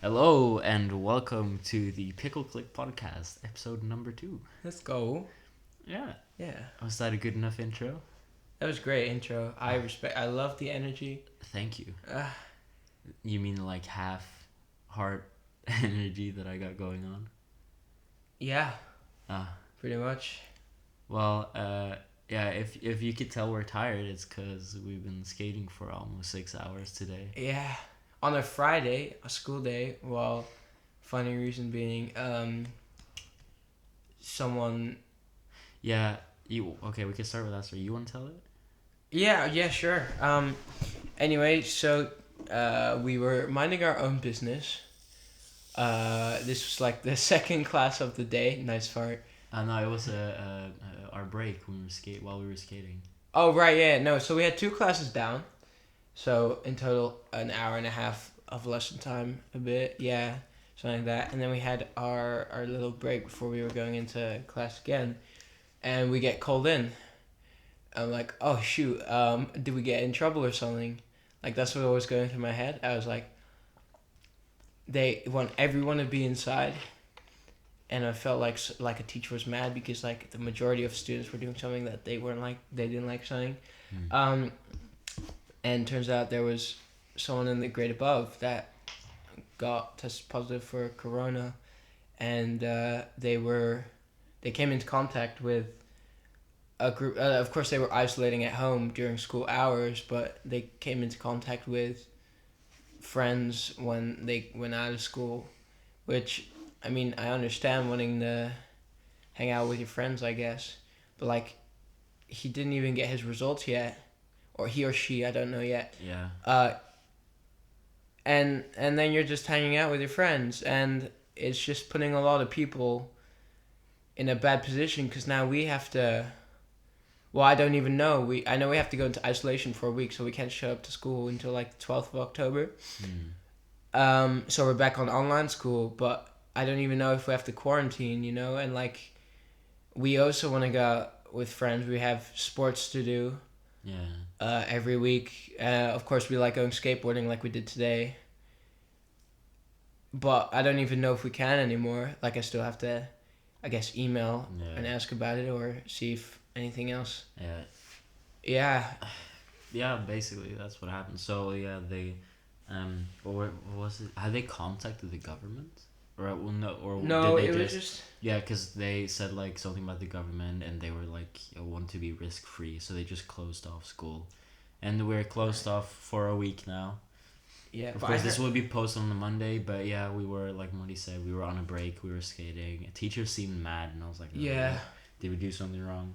Hello and welcome to the Pickle Clique podcast, episode number 2. Let's go. Yeah. Yeah. Was that a good enough intro? That was great intro. I love the energy. Thank you. Uh, You mean like half heart energy that I got going on? yeah, Ah. pretty much. Well, yeah, if you could tell we're tired, it's because we've been skating for almost 6 hours today. Yeah. On a Friday, a school day, well, funny reason being, someone... Yeah, okay, we can start with that story. You want to tell it? Yeah, sure. Anyway, so, we were minding our own business. This was like the second class of the day. Nice fart. No, it was our break when while we were skating. Oh, right, yeah, no, so we had 2 classes down. So, in total, an hour and a half of lesson time, a bit, yeah, something like that. And then we had our little break before we were going into class again. And we get called in. I'm like, oh, shoot, did we get in trouble or something? Like, that's what was going through my head. I was like, they want everyone to be inside. And I felt like a teacher was mad because, like, the majority of students were doing something that they didn't like something. And turns out there was someone in the grade above that got tested positive for corona, and they came into contact with a group. Of course, they were isolating at home during school hours, but they came into contact with friends when they went out of school, which, I mean, I understand wanting to hang out with your friends, I guess, but like, he didn't even get his results yet. Or he or she, I don't know yet. Yeah. And then you're just hanging out with your friends, and it's just putting a lot of people in a bad position because now we have to. Well, I don't even know. I know we have to go into isolation for a week, so we can't show up to school until like the 12th of October. So we're back on online school, but I don't even know if we have to quarantine, and like, we also want to go out with friends. We have sports to do. Yeah. Every week. Of course, we like going skateboarding like we did today. But I don't even know if we can anymore. Like, I still have to, I guess, email and ask about it or see if anything else. Yeah. Yeah. Yeah, basically that's what happened. So yeah, they, what was it? Had they contacted the government? No, did they it was just... Yeah, because they said like something about the government, and they were like want to be risk free, so they just closed off school, and we're closed off for a week now. Yeah, of course this will be posted on the Monday, but yeah, we were, like Morty said, we were on a break, we were skating. Teachers seemed mad, and I was like, yeah, did we do something wrong?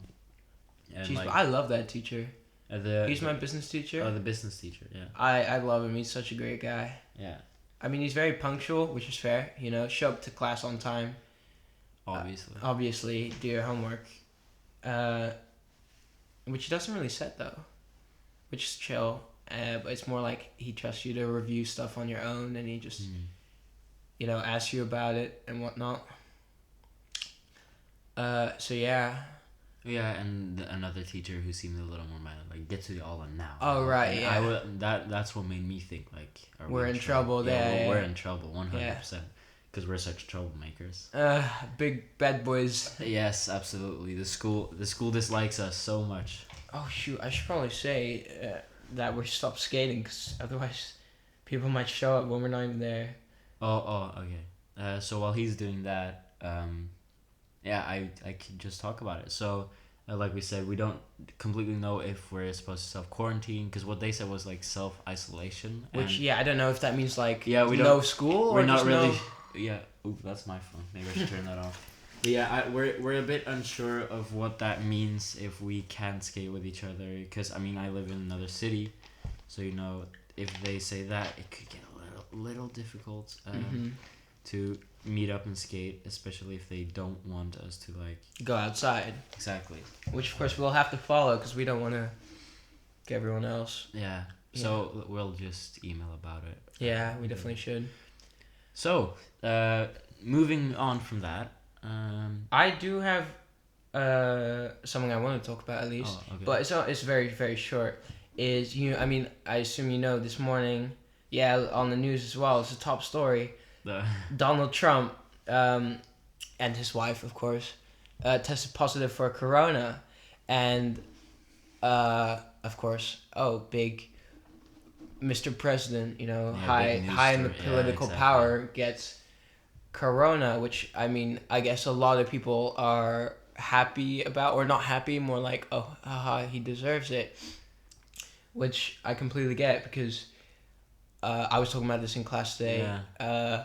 And jeez, like, I love that teacher. He's my business teacher. Oh, the business teacher, yeah. I love him. He's such a great guy. Yeah. I mean, he's very punctual, which is fair, show up to class on time. Obviously, do your homework. Which he doesn't really set, though. Which is chill. But it's more like he trusts you to review stuff on your own, and he just, asks you about it and whatnot. So yeah. Yeah, and another teacher who seemed a little more mad, like, get to the all in now. Oh, right, and yeah. That's what made me think, like, we're in trouble there. Yeah, we're in trouble, 100%. Because we're such troublemakers. Big bad boys. Yes, absolutely. The school dislikes us so much. Oh, shoot, I should probably say that we stop skating, because otherwise people might show up when we're not even there. Oh, okay. So while he's doing that, yeah, I can just talk about it. So, like we said, we don't completely know if we're supposed to self-quarantine, because what they said was, like, self-isolation. Which, yeah, I don't know if that means, like, yeah, we no school, we're or not just really... no... Yeah, ooh, that's my phone. Maybe I should turn that off. But yeah, we're a bit unsure of what that means if we can't skate with each other, because, I mean, I live in another city, so, if they say that, it could get a little difficult to meet up and skate, especially if they don't want us to, like, go outside. Exactly. Which, of course, we'll have to follow, because we don't want to get everyone else. Yeah. So we'll just email about it. Yeah, we definitely should. So, moving on from that, I do have something I want to talk about, at least. Oh, okay. But it's very, very short. I assume this morning, on the news as well, it's a top story. The Donald Trump and his wife, of course, tested positive for corona, and of course, big Mr. President, yeah, big news high in the story. Yeah, political exactly. power gets corona, which I mean, I guess a lot of people are happy about, or not happy, more like, oh, haha, he deserves it, which I completely get because I was talking about this in class today. Yeah.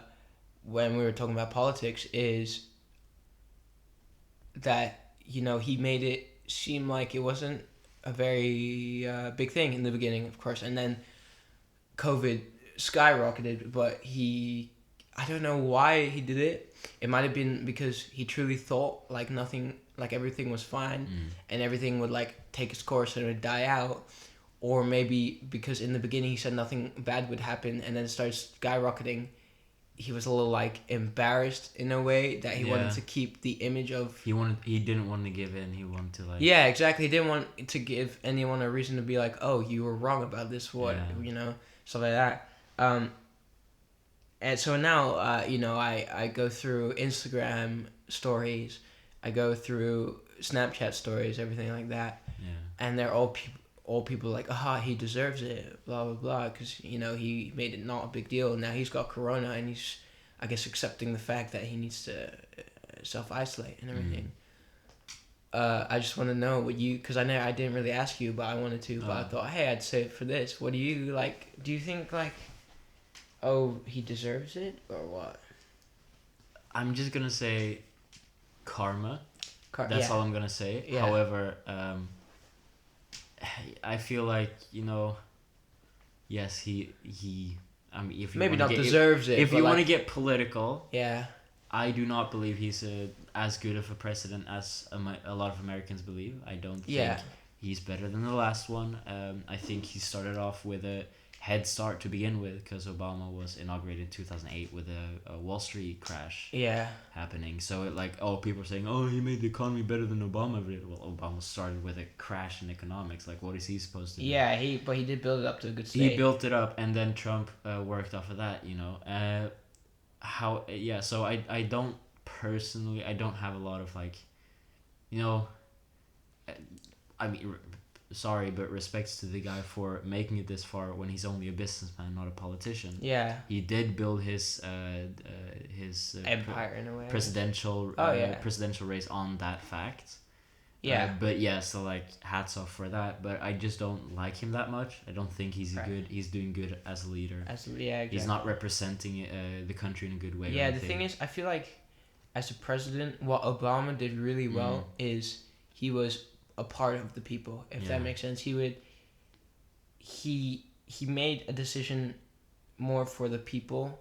When we were talking about politics, is that he made it seem like it wasn't a very big thing in the beginning, of course, and then COVID skyrocketed. But I don't know why he did it. It might have been because he truly thought like nothing, like everything was fine, and everything would like take its course and it would die out. Or maybe because in the beginning he said nothing bad would happen, and then it started skyrocketing. He was a little like embarrassed in a way that he wanted to keep the image of. He didn't want to give in. He wanted to like. Yeah, exactly. He didn't want to give anyone a reason to be like, oh, you were wrong about this. What stuff like that. And so now, I go through Instagram stories, I go through Snapchat stories, everything like that, and they're all people like, aha, he deserves it, blah blah blah, because he made it not a big deal. Now he's got corona, and he's, I guess, accepting the fact that he needs to self isolate and everything. I just want to know what you, because I didn't really ask you, but I wanted to, but I thought, hey, I'd say it for this. What do you like? Do you think like, oh, he deserves it or what? I'm just gonna say karma. That's all I'm gonna say. Yeah. However, I feel like yes, he. I mean, if you maybe not get, deserves it. If you like, want to get political, yeah, I do not believe he's as good of a president as a lot of Americans believe. I don't think he's better than the last one. I think he started off with a head start to begin with because Obama was inaugurated in 2008 with a Wall Street crash happening. So people are saying, oh, he made the economy better than Obama did. Well, Obama started with a crash in economics. Like, what is he supposed to do? Yeah, but he did build it up to a good state. He built it up, and then Trump worked off of that, so I don't personally, I don't have a lot of I mean, sorry, but respects to the guy for making it this far when he's only a businessman, not a politician. Yeah. He did build his empire in a way. Presidential race on that fact. Yeah. So hats off for that. But I just don't like him that much. I don't think he's he's doing good as a leader. Exactly. He's not representing the country in a good way. Yeah, the thing is, I feel like as a president, what Obama did really well is he was a part of the people, if that makes sense. He made a decision more for the people,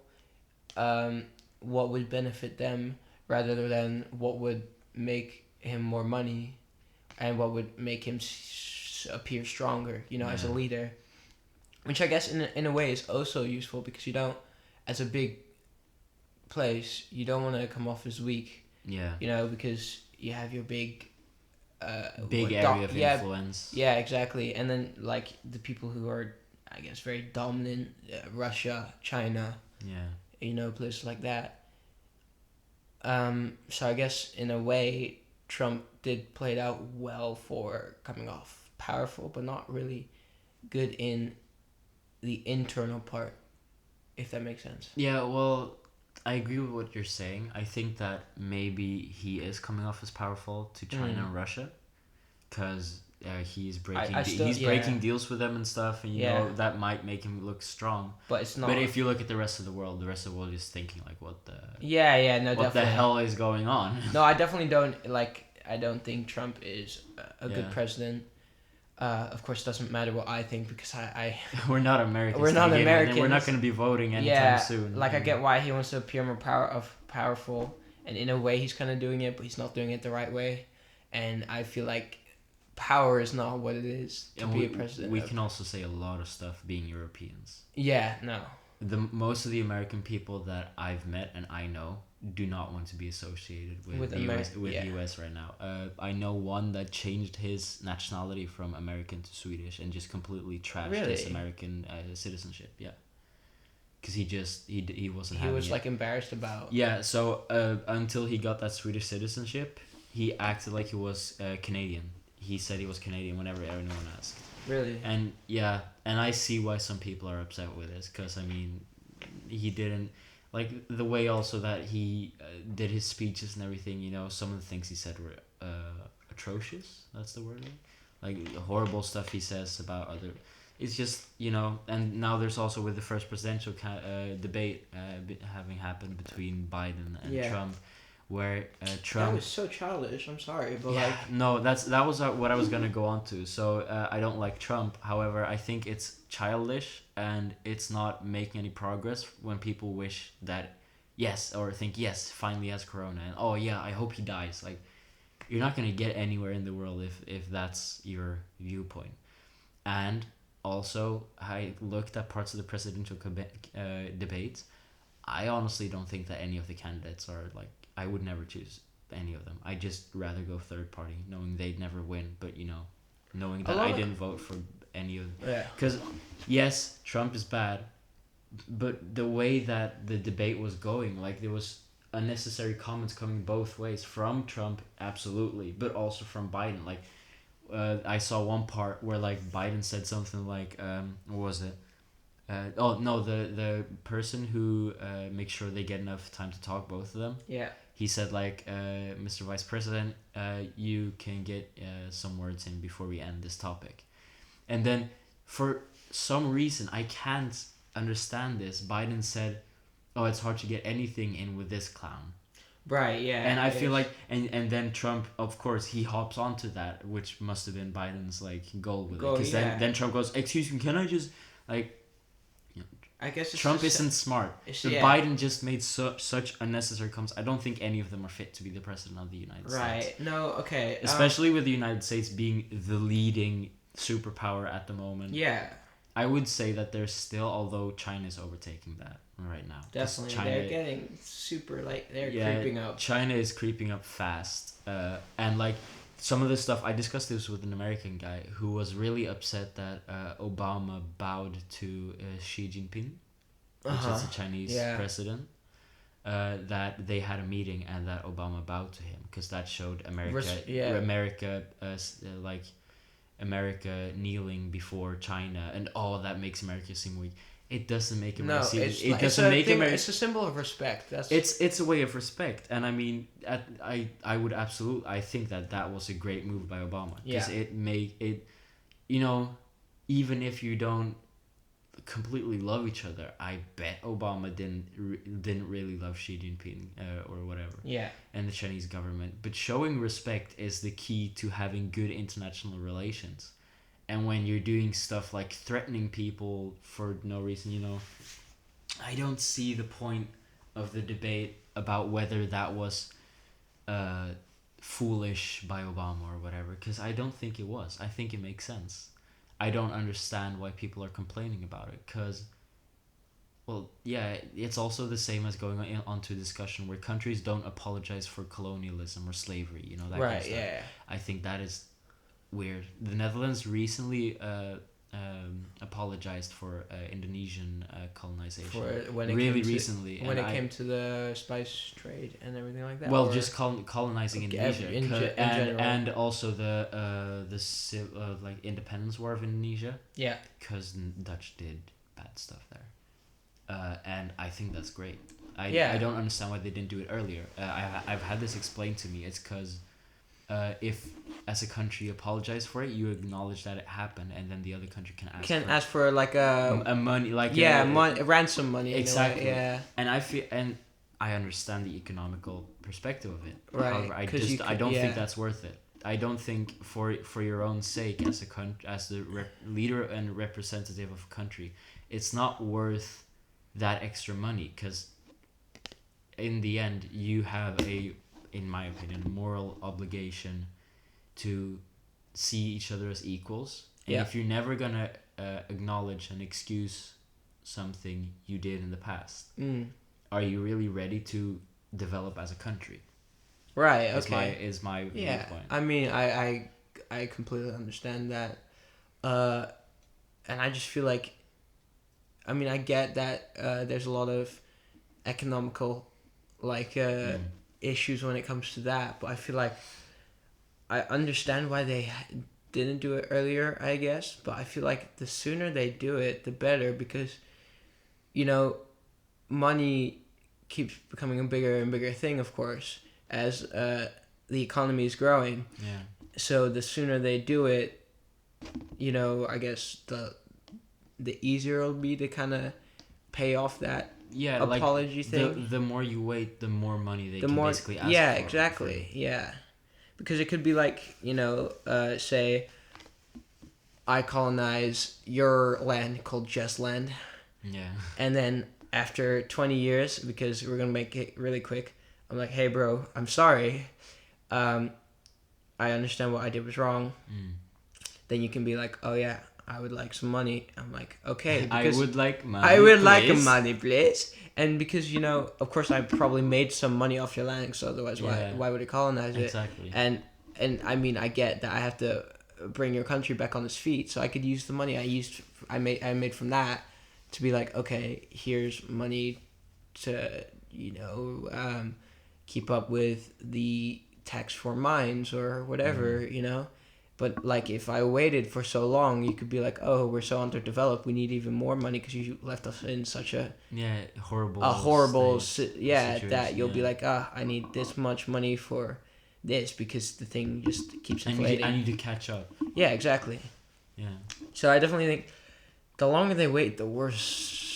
what would benefit them rather than what would make him more money and what would make him appear stronger, as a leader, which I guess in a way is also useful because you don't, as a big place, you don't want to come off as weak, because you have your big area of influence. Yeah, exactly. And then the people who are, I guess, very dominant, Russia, China, places like that. So I guess in a way, Trump did play it out well for coming off powerful, but not really good in the internal part, if that makes sense. Yeah, well, I agree with what you're saying. I think that maybe he is coming off as powerful to China and Russia, because he's breaking deals with them and stuff, and that might make him look strong. But it's not. But if you look at the rest of the world is thinking what the what the hell is going on? No, I definitely don't I don't think Trump is a good president. Of course, it doesn't matter what I think because I we're not Americans. We're not Americans. We're not going to be voting anytime soon. I get why he wants to appear more powerful, and in a way he's kind of doing it, but he's not doing it the right way. And I feel like power is not what it is to be a president. We can also say a lot of stuff being Europeans. Yeah, no. Most of the American people that I've met and I know do not want to be associated with US right now. I know one that changed his nationality from American to Swedish and just completely trashed his American citizenship. Yeah, because he wasn't. He having was it. like embarrassed about. Yeah, so until he got that Swedish citizenship, he acted like he was Canadian. He said he was Canadian whenever anyone asked. Really. And yeah, and I see why some people are upset with this, because I mean, he didn't like the way also that he did his speeches and everything. You know, some of the things he said were atrocious. That's the word. Like horrible stuff he says about other. It's just, you know, and now there's also with the first presidential debate having happened between Biden and Trump, where Trump. That was so childish. I'm sorry, but Yeah, like. no, that was what I was gonna go on to. So I don't like Trump. However, I think it's childish and it's not making any progress when people wish that yes, or think yes, finally has corona, and oh yeah, I hope he dies. Like, you're not gonna get anywhere in the world if that's your viewpoint. And also, I looked at parts of the presidential debate. I honestly don't think that any of the candidates are like. I would never choose any of them. I just rather go third party, knowing they'd never win. But you know, knowing that I didn't vote for any of them. Yeah. Because yes, Trump is bad, but the way that the debate was going, like there was unnecessary comments coming both ways from Trump, absolutely, but also from Biden. Like, I saw one part where like Biden said something like, what was it? Oh no, the person who makes sure they get enough time to talk, both of them. Yeah. He said like, Mr. Vice President, you can get some words in before we end this topic, and then for some reason I can't understand this. Biden said, "Oh, it's hard to get anything in with this clown." Right. Yeah. And I feel like, and then Trump, of course, he hops onto that, which must have been Biden's like goal with it, because then Trump goes, "Excuse me, can I just like." I guess it's Trump isn't smart. Biden just made such unnecessary comments. I don't think any of them are fit to be the president of the United States. Right. No. Okay. Especially with the United States being the leading superpower at the moment. Yeah. I would say that there's still, although China's overtaking that right now. Definitely, they're getting super they're creeping up. China is creeping up fast, and like some of the stuff I discussed this with an American guy who was really upset that Obama bowed to Xi Jinping, which is the Chinese president. That they had a meeting and that Obama bowed to him because that showed America kneeling before China, and that makes America seem weak. It doesn't make America seem weak. It doesn't make America. It's a symbol of respect. It's a way of respect, and I mean, I would absolutely. I think that was a great move by Obama because it made it, you know, even if you don't completely love each other, I bet Obama didn't really love Xi Jinping or whatever. Yeah. And the Chinese government, but showing respect is the key to having good international relations. And when you're doing stuff like threatening people for no reason, you know, I don't see the point of the debate about whether that was foolish by Obama or whatever, because I don't think it was. I think it makes sense. I don't understand why people are complaining about it, because, well, yeah, it's also the same as going on to a discussion where countries don't apologize for colonialism or slavery, you know, that kind of stuff. Yeah. I think that is weird. The Netherlands recently apologized for Indonesian colonization. Recently. When it came to the spice trade and everything like that. Well, just colonizing Indonesia in general. And also the like independence war of Indonesia. Yeah. Because Dutch did bad stuff there, and I think that's great. I don't understand why they didn't do it earlier. I've had this explained to me. It's because if as a country apologize for it, you acknowledge that it happened, and then the other country can ask for like a money, like ransom money. Exactly. And I understand the economical perspective of it. Right. However, I don't think that's worth it. I don't think for your own sake as a as the leader and representative of a country, it's not worth that extra money, because in the end you have in my opinion, moral obligation to see each other as equals. And if you're never gonna acknowledge and excuse something you did in the past, are you really ready to develop as a country? Right. Okay. Is my viewpoint. I mean, I completely understand that, and I just feel like I mean, I get that there's a lot of economical like issues when it comes to that, but I feel like I understand why they didn't do it earlier, I guess, but I feel like the sooner they do it, the better, because you know, money keeps becoming a bigger and bigger thing, of course, as the economy is growing. Yeah. So the sooner they do it, you know, I guess the easier it'll be to kind of pay off that apology thing. The more you wait, the more money they can basically ask yeah, for. exactly. Yeah. Because it could be like, you know, say I colonize your land called Jess land. Yeah. And then after 20 years, because we're going to make it really quick, I'm like, hey, bro, I'm sorry. I understand what I did was wrong. Then you can be like, oh, yeah, I would like some money. I'm like, okay. I would like money, I would please. like money, please. And because, you know, of course, I probably made some money off your land, so otherwise, why would I colonize it? Exactly. And I mean, I get that I have to bring your country back on its feet, so I could use the money I made from that to be like, okay, here's money to, you know, keep up with the tax for mines or whatever, you know. But like, if I waited for so long, you could be like, oh, we're so underdeveloped, we need even more money because you left us in such a horrible situation, that you'll be like, I need this much money for this because the thing just keeps inflating. I need to catch up. Yeah, exactly. Yeah. So I definitely think the longer they wait, the worse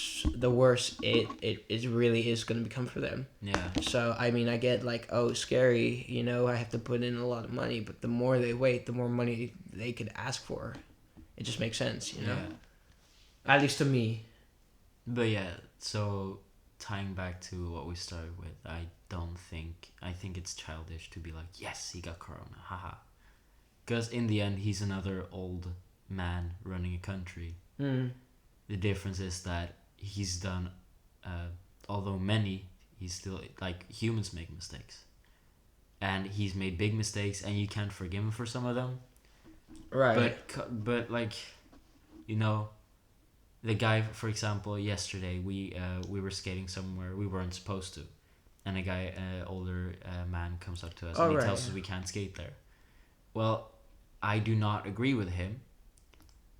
it really is going to become for them. Yeah. So I mean, I get like, oh, scary, you know, I have to put in a lot of money, but the more they wait, the more money they could ask for. It just makes sense, you know. Yeah. At least to me. But yeah, so tying back to what we started with, I think it's childish to be like, yes, he got corona, haha. Because in the end, he's another old man running a country. The difference is that he's done, although he's still, like, humans make mistakes. And he's made big mistakes, and you can't forgive him for some of them. Right. But like, you know, the guy, for example, yesterday, we were skating somewhere we weren't supposed to. And a guy, older man, comes up to us and he tells us we can't skate there. Well, I do not agree with him.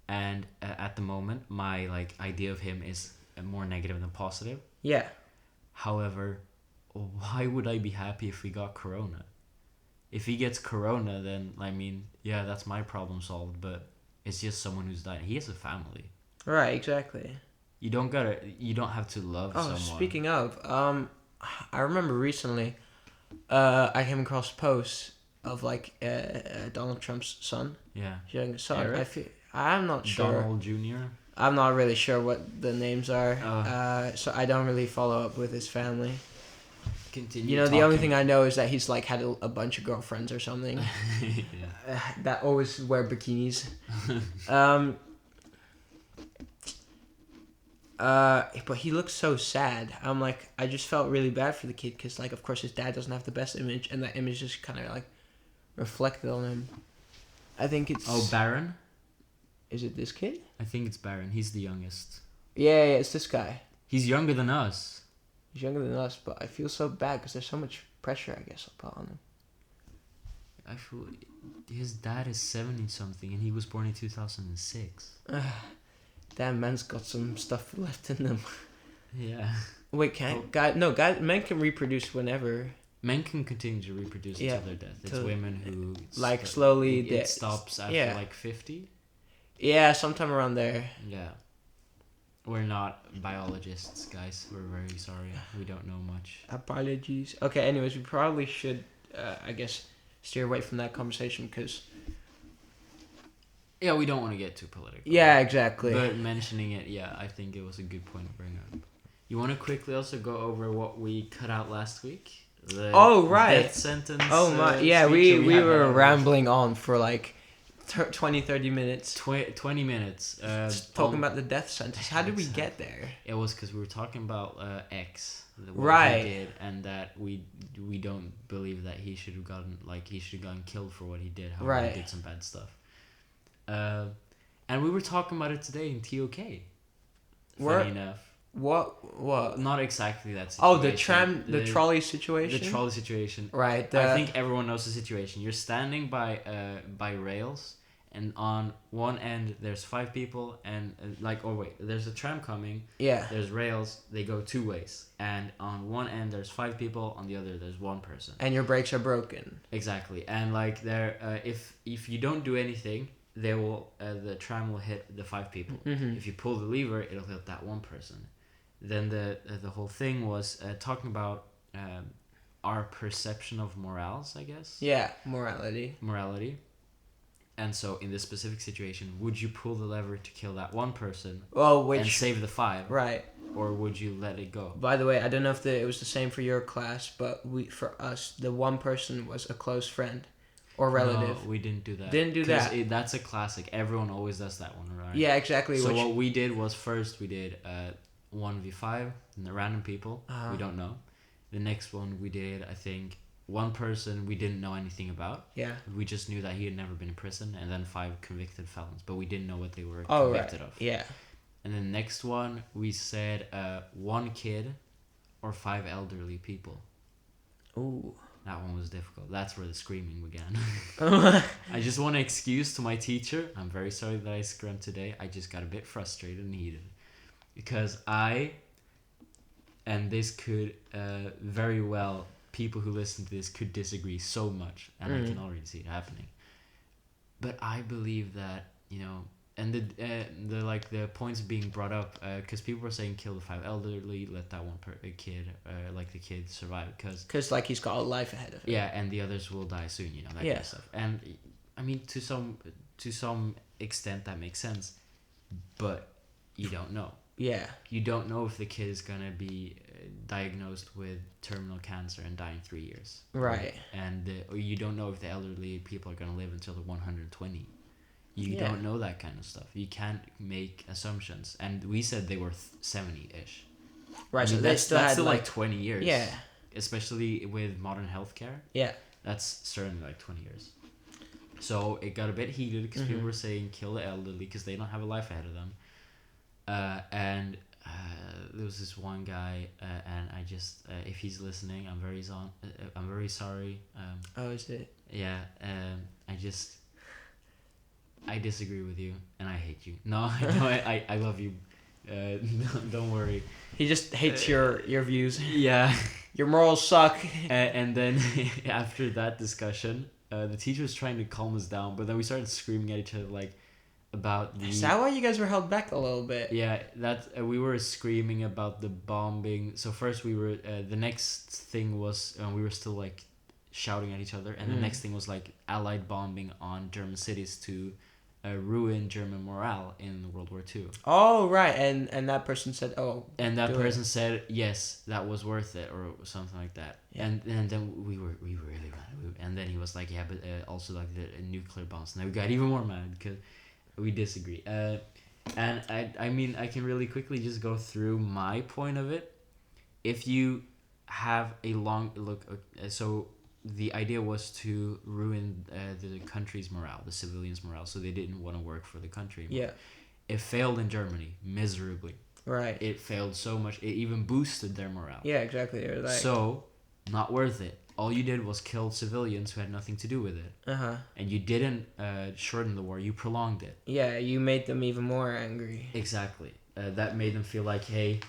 And at the moment, my idea of him is more negative than positive. Yeah. However, why would I be happy if we got corona? If he gets corona, then I mean, yeah, that's my problem solved. But it's just someone who's dying. He has a family. Right. Exactly. You don't have to love someone. Speaking of, I remember recently, I came across posts of Donald Trump's son. Yeah. Young son. Eric? I'm not sure. Donald Jr. I'm not really sure what the names are. So I don't really follow up with his family. Continue. You know, the only thing I know is that he's had a bunch of girlfriends or something. Yeah. That always wear bikinis. But he looks so sad. I'm like, I just felt really bad for the kid because, of course, his dad doesn't have the best image, and that image just kind of reflected on him. I think it's. Oh, Baron? Is it this kid? I think it's Baron. He's the youngest. Yeah, it's this guy. He's younger than us. He's younger than us, but I feel so bad because there's so much pressure, I guess, I'll put on him. I feel his dad is 70 something, and he was born in 2006. Damn, man's got some stuff left in them. Yeah. Wait, men can reproduce whenever. Men can continue to reproduce until their death. It's women who slowly it stops after 50. Yeah, sometime around there. Yeah. We're not biologists, guys. We're very sorry. We don't know much. Apologies. Okay, anyways, we probably should, I guess, steer away from that conversation because... Yeah, we don't want to get too political. Yeah, exactly. But mentioning it, yeah, I think it was a good point to bring up. You want to quickly also go over what we cut out last week? Right. Death sentence. Oh, my. Yeah, we were rambling on for 20, 30 minutes. 20 minutes. Talking about the death sentence. How did we get there? It was because we were talking about X. What he did, and that we don't believe that he should have gotten killed for what he did. However, he did some bad stuff. And we were talking about it today in TOK. Funny enough. What? Not exactly that Oh, situation. the trolley situation. The trolley situation. Right. I think everyone knows the situation. You're standing by rails, and on one end there's 5 people, and there's a tram coming. Yeah. There's rails. They go 2 ways, and on one end there's 5 people. On the other there's 1 person. And your brakes are broken. Exactly, and if you don't do anything, the tram will hit the 5 people. Mm-hmm. If you pull the lever, it'll hit that 1 person. Then the whole thing was talking about our perception of morals, I guess. Yeah, morality. And so in this specific situation, would you pull the lever to kill that 1 person and save the 5? Right. Or would you let it go? By the way, I don't know if it was the same for your class, but for us, the 1 person was a close friend or relative. No, we didn't do that. Didn't do that. That's a classic. Everyone always does that one, right? Yeah, exactly. So what we did was first we did 1v5, the random people we don't know. The next one we did, I think, 1 person we didn't know anything about. Yeah. We just knew that he had never been in prison, and then 5 convicted felons, but we didn't know what they were convicted of. Yeah. And the next one we said 1 kid or 5 elderly people. Ooh. That one was difficult. That's where the screaming began. I just want to excuse to my teacher. I'm very sorry that I screamed today. I just got a bit frustrated and heated. Because and this could very well, people who listen to this could disagree so much, and I can already see it happening. But I believe that, and the points being brought up, because people were saying kill the 5 elderly, let that 1 kid, the kid survive, because he's got a life ahead of him. Yeah, and the others will die soon, that kind of stuff. And I mean, to some extent that makes sense, but you don't know. Yeah. You don't know if the kid is going to be diagnosed with terminal cancer and die in 3 years. Right. And you don't know if the elderly people are going to live until they're 120. You don't know that kind of stuff. You can't make assumptions. And we said they were 70-ish. Right, I mean, so that's still like 20 years. Yeah. Especially with modern healthcare. Yeah. That's certainly like 20 years. So it got a bit heated because people were saying kill the elderly because they don't have a life ahead of them. And there was this one guy, and I just, if he's listening, I'm very sorry. Oh, is it? Yeah, I disagree with you, and I hate you. No, I love you. Don't worry. He just hates your views. Yeah. Your morals suck. And then after that discussion, the teacher was trying to calm us down, but then we started screaming at each other about the... Is that why you guys were held back a little bit? Yeah, we were screaming about the bombing. So first we were... the next thing was... we were still shouting at each other. And the next thing was Allied bombing on German cities to ruin German morale in World War II. Oh, right. And that person said, oh... And that person said, yes, that was worth it, or something like that. Yeah. And then we were really mad. And then he was like, yeah, but also the nuclear bombs. And then we got even more mad because... we disagree. And I mean, I can really quickly just go through my point of it. If you have a long look, so the idea was to ruin the country's morale, the civilians' morale, so they didn't want to work for the country anymore. Yeah. It failed in Germany miserably. Right. It failed so much. It even boosted their morale. Yeah, exactly. So, not worth it. All you did was kill civilians who had nothing to do with it. Uh-huh. And you didn't shorten the war, you prolonged it. Yeah, you made them even more angry. Exactly. That made them feel like, hey,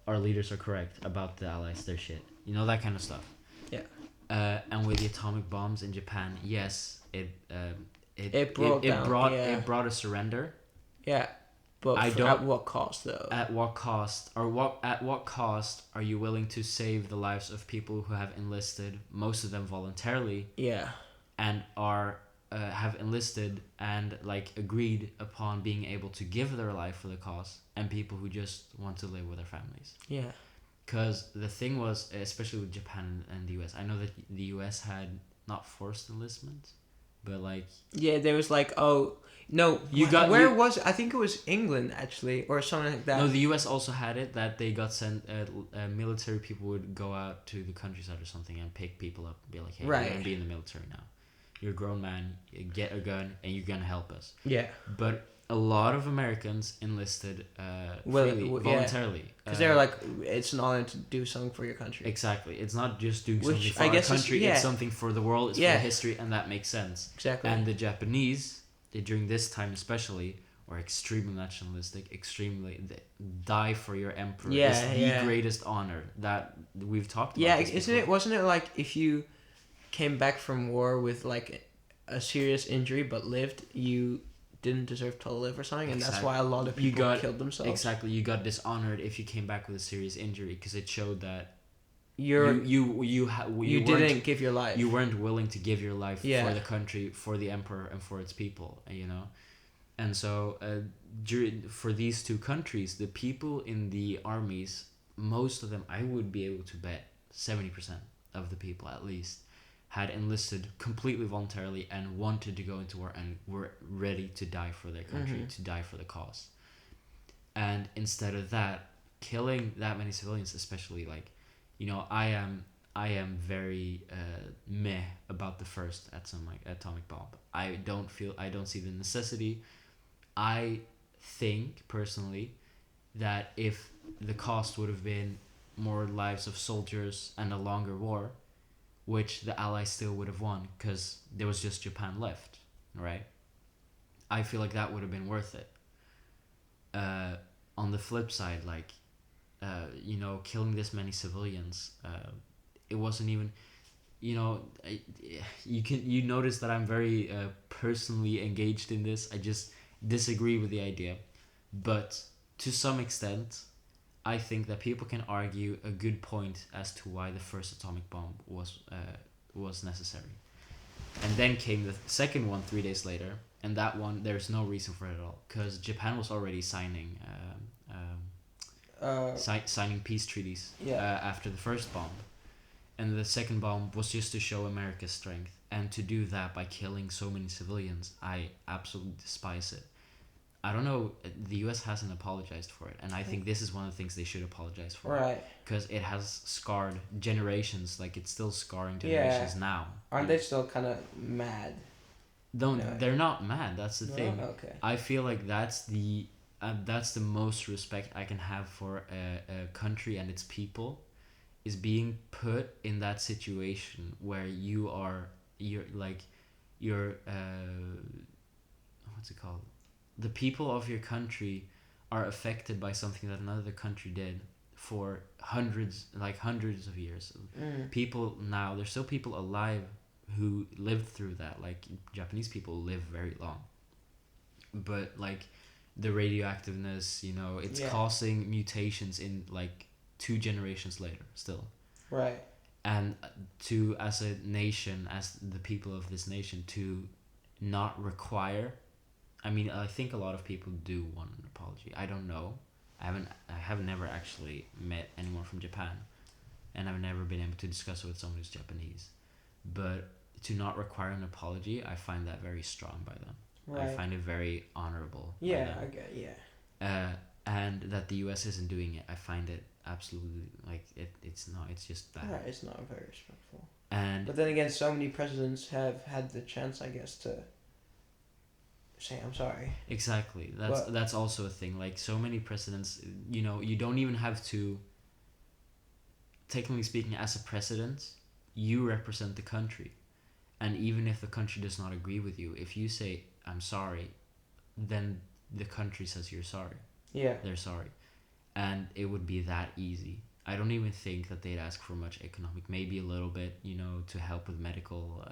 our leaders are correct about the Allies, they're shit. That kind of stuff. Yeah. And with the atomic bombs in Japan, yes, it brought a surrender. Yeah. But at what cost, though? At what cost? At what cost are you willing to save the lives of people who have enlisted, most of them voluntarily? Yeah. And have enlisted and agreed upon being able to give their life for the cause, and people who just want to live with their families. Yeah. Because the thing was, especially with Japan and the U.S., I know that the U.S. had not forced enlistment, but yeah, there was no, I think it was England, actually, or something like that. No, the U.S. also had it, that they got sent, military people would go out to the countryside or something and pick people up and be like, hey, you're going to be in the military now. You're a grown man, get a gun, and you're going to help us. Yeah. But a lot of Americans enlisted Well, freely, yeah. voluntarily. Because they're like, it's an honor to do something for your country. Exactly. It's not just doing Which something for I our guess is- country. yeah. It's something for the world. It's Yeah. for history, and that makes sense. Exactly. And the Japanese, during this time especially, were extremely nationalistic. Extremely die for your emperor. Yeah, It's the yeah. greatest honor that we've talked about. Yeah, this isn't before. it? Wasn't it like if you came back from war with like a serious injury but lived, you didn't deserve to live or something, and that's Exactly. why a lot of You people got- killed themselves. Exactly. You got dishonored if you came back with a serious injury because it showed that You you weren't- didn't give your life. you weren't willing to give your life Yeah. for the country, for the emperor, and for its people, you know. And so for these two countries, the people in the armies, most of them, I would be able to bet 70% of the people at least had enlisted completely voluntarily and wanted to go into war and were ready to die for their country, Mhm. to die for the cause. And instead of that, killing that many civilians, especially like, you know, I am very meh about the first atomic bomb. I don't see the necessity. I think personally that if the cost would have been more lives of soldiers and a longer war, which the Allies still would have won because there was just Japan left, right? I feel like that would have been worth it. On the flip side, like, you know, killing this many civilians, it wasn't even, you know, you notice that I'm very personally engaged in this. I just disagree with the idea, but to some extent, I think that people can argue a good point as to why the first atomic bomb was necessary. And then came the second one 3 days later, and that one there's no reason for it at all because Japan was already signing signing peace treaties after the first bomb, and the second bomb was just to show America's strength, and to do that by killing so many civilians, I absolutely despise it. I don't know. The U.S. hasn't apologized for it, and I think this is one of the things they should apologize for. Right. Because it has scarred generations. Like it's still scarring generations now. Aren't they still kind of mad? Don't No. they're not mad. That's the No? thing. Okay. I feel like that's the most respect I can have for a country and its people, is being put in that situation where you're what's it called? The people of your country are affected by something that another country did for hundreds of years. People now, there's still people alive who lived through that. Like Japanese people live very long, but like the radioactiveness, you know, it's causing mutations in like 2 generations later still. Right. And as a nation, as the people of this nation, to not require, I mean, I think a lot of people do want an apology. I don't know. I have never actually met anyone from Japan, and I've never been able to discuss it with someone who's Japanese. But to not require an apology, I find that very strong by them. Right. I find it very honorable. Yeah, by them. I get. Yeah. And that the U.S. isn't doing it, I find it absolutely like it's not. It's just bad. Right. It's not very respectful. And But then again, so many presidents have had the chance, I guess, to say I'm sorry. exactly, that's also a thing. Like so many presidents, you know, you don't even have to. Technically speaking, as a president, you represent the country, and even if the country does not agree with you, if you say I'm sorry, then the country says you're sorry. Yeah. They're sorry, and it would be that easy. I don't even think that they'd ask for much economic, maybe a little bit, you know, to help with medical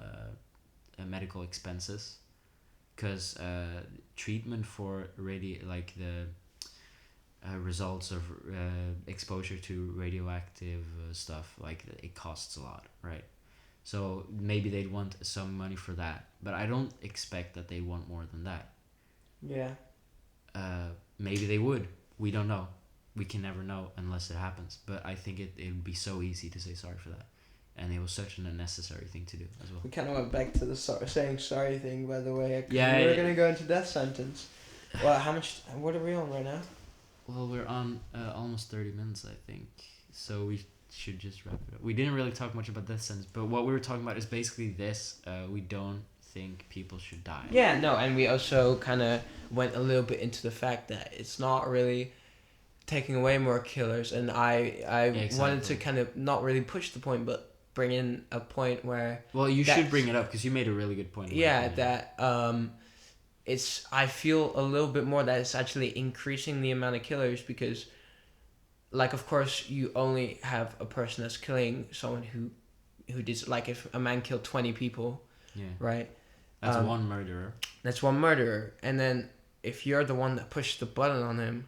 expenses, because treatment for the results of exposure to radioactive stuff, like it costs a lot, right? So maybe they'd want some money for that, but I don't expect that they want more than that. Yeah. Maybe they would. We don't know. We can never know unless it happens. But I think it would be so easy to say sorry for that, and it was such an unnecessary thing to do as well. We kind of went back to the saying sorry thing, by the way. 'Cause Yeah, we were yeah. gonna go into death sentence. Well, how much? What are we on right now? Well, we're on almost 30 minutes, I think. So we should just wrap it up. We didn't really talk much about death sentence, but what we were talking about is basically this. We don't think people should die. Yeah, no, and we also kind of went a little bit into the fact that it's not really taking away more killers, and I wanted to Exactly. kind of not really push the point, but bring in a point where Well, you should that's- bring it up because you made a really good point. In my yeah, opinion. that it's I feel a little bit more that it's actually increasing the amount of killers because, like, of course, you only have a person that's killing someone who did, like, if a man killed 20 people, Yeah. right? That's one murderer. That's one murderer, and then if you're the one that pushed the button on him,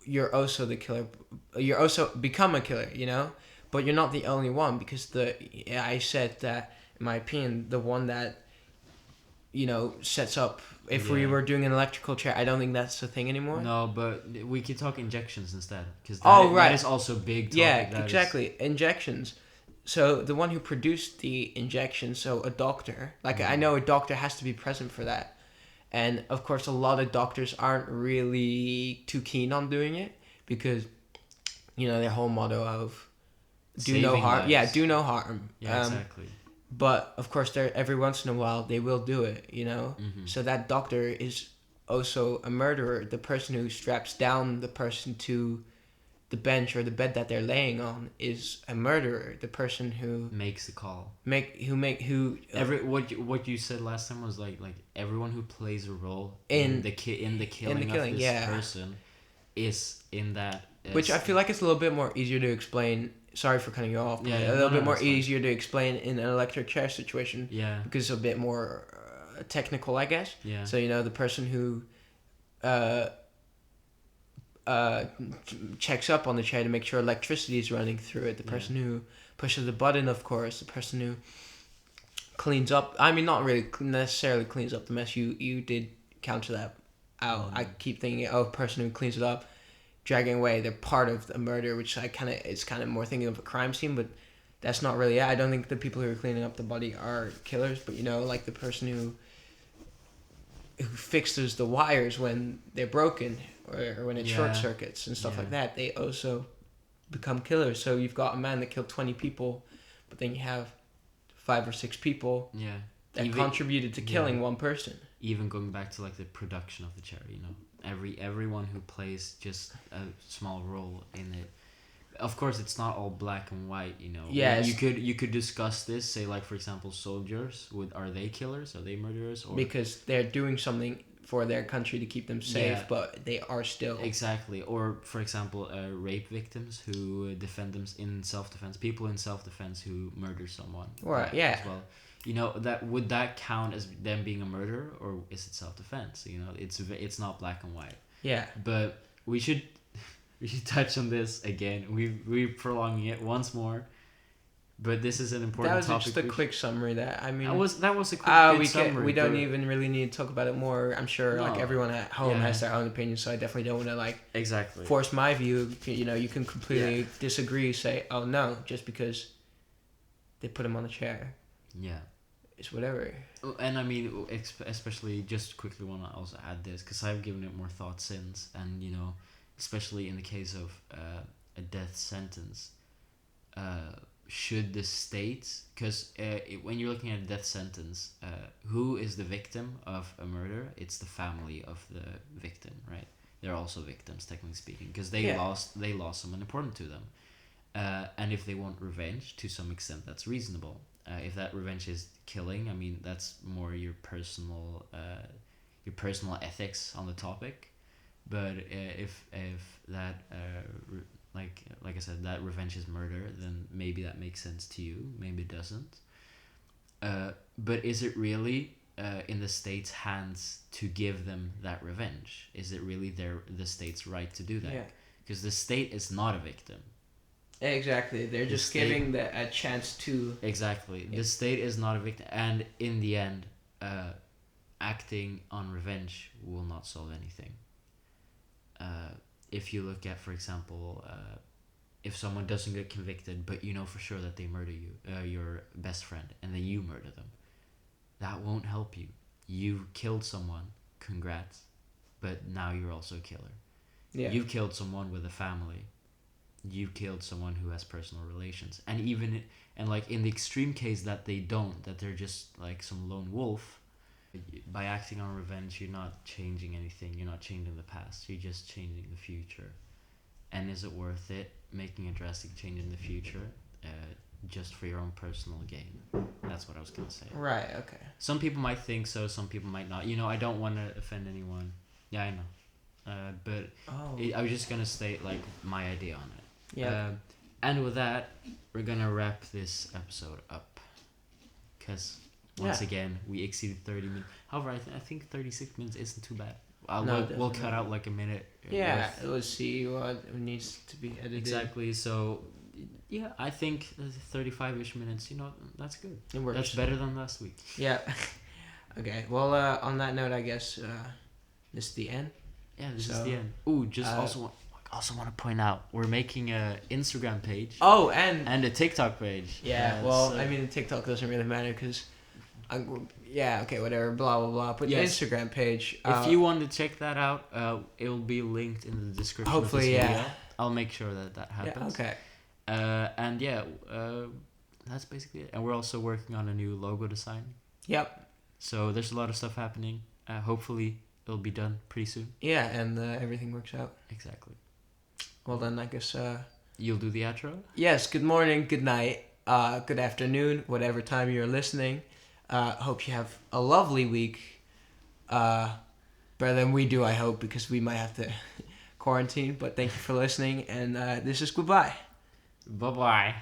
you're also the killer. You're also become a killer, you know. But you're not the only one because I said that in my opinion, the one that sets up. If we Yeah. were doing an electrical chair, I don't think that's the thing anymore. No, but we could talk injections instead because Right. that is also big. Topic. Yeah, That exactly. Injections. So the one who produced the injection, so a doctor, like I know a doctor has to be present for that. And of course, a lot of doctors aren't really too keen on doing it because, their whole motto of do no Saving harm. lives. Yeah, do no harm. Yeah, exactly. But of course, there every once in a while they will do it. Mm-hmm. So that doctor is also a murderer. The person who straps down the person to the bench or the bed that they're laying on is a murderer. The person who makes the call. What you said last time was like everyone who plays a role in the killing of this person is in that. Which I feel like it's a little bit more easier to explain. Sorry for cutting you off. But a little bit more easier to explain in an electric chair situation. Yeah. Because it's a bit more technical, I guess. Yeah. So the person who checks up on the chair to make sure electricity is running through it. The person who pushes the button, of course. The person who cleans up. I mean, not really necessarily cleans up the mess. You did counter that out. I keep thinking, person who cleans it up, dragging away. They're part of the murder, which it's kind of more thinking of a crime scene, but that's not really it. I don't think the people who are cleaning up the body are killers, but like the person who fixes the wires when they're broken or when it short circuits and stuff like that, they also become killers. So you've got a man that killed 20 people, but then you have 5 or 6 people that contributed to killing one person. Even going back to like the production of the chair, everyone who plays just a small role in it. Of course, it's not all black and white, Yeah, you could discuss this. Say, like, for example, soldiers. Are they killers? Are they murderers? Or because they're doing something for their country to keep them safe, but they are still exactly. Or, for example, rape victims who defend them in self-defense. People in self-defense who murder someone. Right. Yeah. As well. Would that count as them being a murderer, or is it self-defense? It's not black and white. Yeah. But we should touch on this again. We're prolonging it once more, but this is an important topic. That was just a quick summary. That was a quick summary. We don't even really need to talk about it more. I'm sure like everyone at home has their own opinion, so I definitely don't want to force my view. You can completely disagree. Say, oh no, just because they put him on the chair. Yeah. It's whatever. And I mean, especially just quickly want to also add this because I've given it more thought since, and especially in the case of a death sentence, should the state, because when you're looking at a death sentence, who is the victim of a murder? It's the family of the victim, right? They're also victims, technically speaking, because they lost someone important to them, and if they want revenge, to some extent, that's reasonable. If that revenge is killing, I mean, that's more your personal ethics on the topic. But if that like I said, that revenge is murder, then maybe that makes sense to you. Maybe it doesn't. But is it really in the state's hands to give them that revenge? Is it really the state's right to do that? Yeah. Because the state is not a victim. Exactly. They're just giving a chance to... Exactly. The state is not a victim. And in the end, acting on revenge will not solve anything. If you look at, for example, if someone doesn't get convicted, but you know for sure that they murder you, your best friend, and then you murder them, that won't help you. You killed someone, congrats, but now you're also a killer. Yeah. You've killed someone with a family. You killed someone who has personal relations, and like in the extreme case that they don't, that they're just like some lone wolf, By acting on revenge, you're not changing anything. You're not changing the past. You're just changing the future. And is it worth it making a drastic change in the future, just for your own personal gain? That's what I was gonna say. Right. Okay. Some people might think so. Some people might not. I don't want to offend anyone. Yeah, I know. But I was just gonna state like my idea on it. Yeah. And with that, we're gonna wrap this episode up. Cause once again, we exceeded 30 minutes. However, I think 36 minutes isn't too bad. We'll cut out like a minute. Yeah, let's see what needs to be edited. Exactly. So, yeah, I think 35-ish minutes. That's good. It works. That's better than last week. Yeah. Okay. Well, on that note, I guess this is the end. Yeah, this is the end. Ooh, also want to point out we're making a Instagram page. Oh, and a TikTok page. Yeah. I mean, the TikTok doesn't really matter because. Yeah, okay, whatever, blah, blah, blah. But the Instagram page. If you want to check that out, it will be linked in the description hopefully, of this video. I'll make sure that happens. Yeah, okay. And that's basically it. And we're also working on a new logo design. Yep. So there's a lot of stuff happening. Hopefully, it'll be done pretty soon. Yeah, and everything works out. Exactly. Well, then, I guess... You'll do the outro? Yes, good morning, good night, good afternoon, whatever time you're listening. Hope you have a lovely week. Better than we do, I hope, because we might have to quarantine. But thank you for listening, and this is goodbye. Bye-bye.